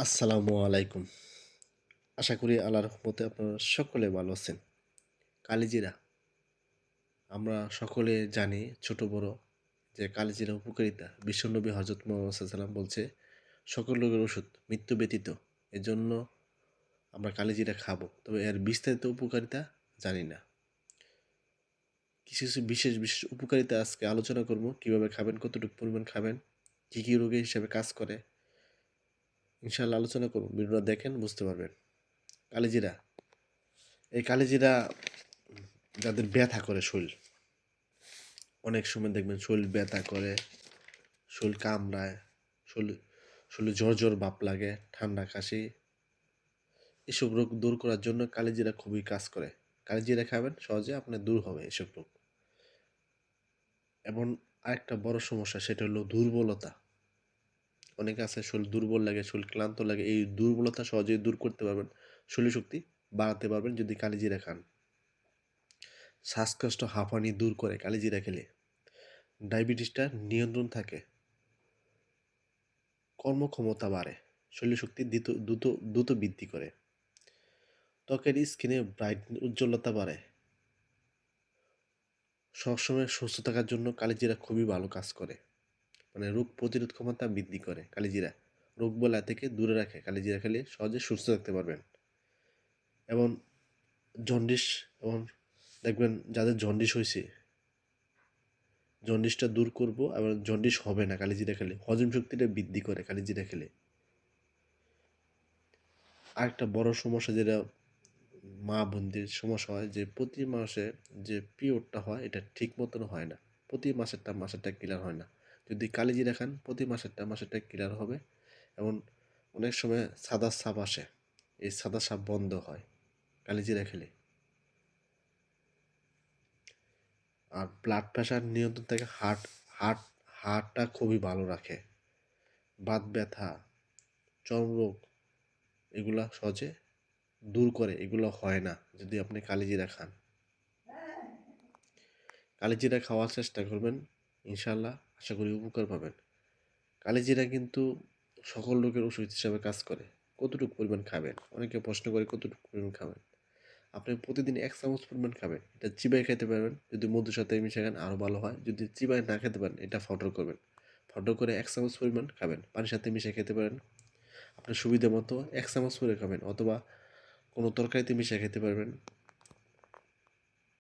আসসালামু আলাইকুম। আশা করি আল্লাহর রহমতে আপনারা সকলে ভালো আছেন। কালিজিরা আমরা সকলে জানি ছোট বড় যে কালিজিরা উপকারিতা বিশ্বনবী হযরত মুহাম্মদ সাল্লাল্লাহু আলাইহি ওয়াসাল্লাম বলছে সকল রোগের ওষুধ মৃত্যু ব্যতীত। এজন্য আমরা কালিজিরা খাবো। তবে এর বিস্তারিত উপকারিতা জানি না। কিছু বিশেষ উপকারিতা আজকে আলোচনা করব। কিভাবে খাবেন, কতটুকু পরিমাণ খাবেন, কি রোগের হিসাবে কাজ করে। ইনশাআল্লাহ আলোচনা করব। ভিডিওটা দেখেন বুঝতে পারবেন। কালিজিরা এই কালিজিরা যাদের ব্যথা করে শরীর, অনেক সময় দেখবেন শরীর ব্যথা করে, শরীর কামড়ায়, শরীর শরীরে জ্বর ভাব লাগে, ঠান্ডা কাশি, এসব রোগ দূর করার জন্য কালিজিরা খুবই কাজ করে। কালিজিরা খাবেন সহজে আপনার দূর হবে এসব রোগ। এবং আরেকটা বড় সমস্যা সেটা হলো দুর্বলতা। অনেকে আছে শরীর দুর্বল লাগে, শরীর ক্লান্ত লাগে, এই দুর্বলতা সহজেই দূর করতে পারবেন, শরীর শক্তি বাড়াতে পারবেন যদি কালিজিরা খান। শ্বাসকষ্ট হাঁপানি দূর করে কালিজিরা খেলে। ডায়াবেটিসটা নিয়ন্ত্রণ থাকে, কর্মক্ষমতা বাড়ে, শরীর শক্তি দ্রুত বৃদ্ধি করে, ত্বকের স্কিনে ব্রাইট উজ্জ্বলতা বাড়ে। সবসময় সুস্থ থাকার জন্য কালিজিরা খুবই ভালো কাজ করে, মানে রোগ প্রতিরোধ ক্ষমতা বৃদ্ধি করে কালিজিরা, রোগ বলা থেকে দূরে রাখে। কালিজিরা খেলে সহজে সুস্থ থাকতে পারবেন। এবং জন্ডিস, এবং দেখবেন যাদের জন্ডিস হয়েছে, জন্ডিসটা দূর করব এবং জন্ডিস হবে না কালিজিরা খেলে। হজম শক্তিটা বৃদ্ধি করে কালিজিরা খেলে। আরেকটা বড় সমস্যা যেটা মা বোনদের সমস্যা হয়, যে প্রতি মাসে যে পিরিয়ডটা হয় এটা ঠিক মতন হয় না, প্রতি মাসেরটা ক্লিয়ার হয় না। যদি কালিজিরা খান প্রতি মাসেরটা ক্লিয়ার হবে। এবং অনেক সময় সাদা সাপ আসে, এই সাদা সাপ বন্ধ হয় কালিজিরা খেলে। আর ব্লাড প্রেশার নিয়ন্ত্রণ থেকে হার্ট হার্টটা খুবই ভালো রাখে। বাত ব্যথা, চর্মরোগ, এগুলা সহজে দূর করে, এগুলো হয় না যদি আপনি কালিজিরা খান। কালিজিরা খাওয়ার চেষ্টা করবেন, ইনশাল্লাহ আশা করি উপকার পাবেন। কালিজিরা কিন্তু সকল রোগের ওষুধ হিসাবে কাজ করে। কতটুকু পরিমাণ খাবেন, অনেকে প্রশ্ন করে কতটুকু পরিমাণ খাবেন। আপনি প্রতিদিন 1 চামচ পরিমাণ খাবেন, এটা চিবাই খেতে পারবেন। যদি মধুর সাথে মিশিয়ে খান আরও ভালো হয়। যদি চিবাই না খেতে পারেন এটা ফটো করবেন, ফটো করে 1 চামচ পরিমাণ খাবেন, পানির সাথে মিশিয়ে খেতে পারেন। আপনার সুবিধা মতো 1 চামচ করে খাবেন, অথবা কোনো তরকারিতে মিশিয়ে খেতে পারবেন।